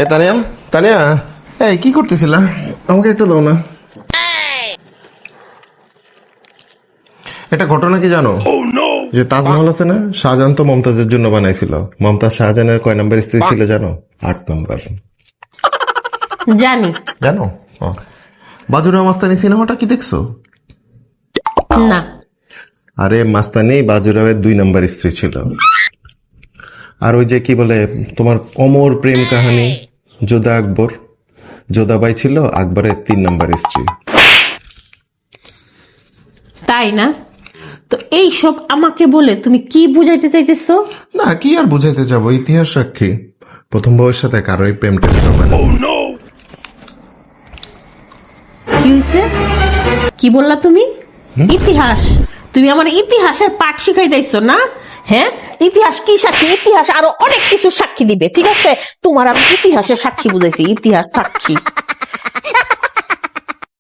এ তানিয়া, তানিয়া, এই কি করতেছিলা? আমাকে একটু দাও না। এটা ঘটনা কি জানো? যে তাজমহল আছে না, শাহজাহান তো মমতাজের জন্য বানাইছিল। মমতাজ শাহজাহানের কয় নাম্বার স্ত্রী ছিল জানো? 8 নাম্বার। জানি। জানো? বাজুরা মাস্তানি সিনেমাটা কি দেখছো? না। আরে মাস্তানি বাজুরাওয়ের 2 নাম্বার স্ত্রী ছিল। আর ওই যে কি বলে তোমার অমর প্রেম কাহিনী যোধা আকবর, যোধাবাই ছিল আকবরের 3 নাম্বার স্ত্রী। তাই না? তো এইসব আমাকে বলে তুমি কি বুঝাইতে চাইতেছো? না, কি আর বুঝাইতে যাবো, ইতিহাস সাক্ষী। প্রথম বউয়ের সাথে কারোই প্রেম টেম হবে না। কি হয়েছে? কি বললা তুমি? ইতিহাস? তুমি আমার ইতিহাসের পাঠ শিখাইতেছো না? হ্যাঁ, ইতিহাস কি সাক্ষী? ইতিহাস আরো অনেক কিছু সাক্ষী দিবে, ঠিক আছে? তোমার আমি ইতিহাসের সাক্ষী বুঝাইছি, ইতিহাস সাক্ষী।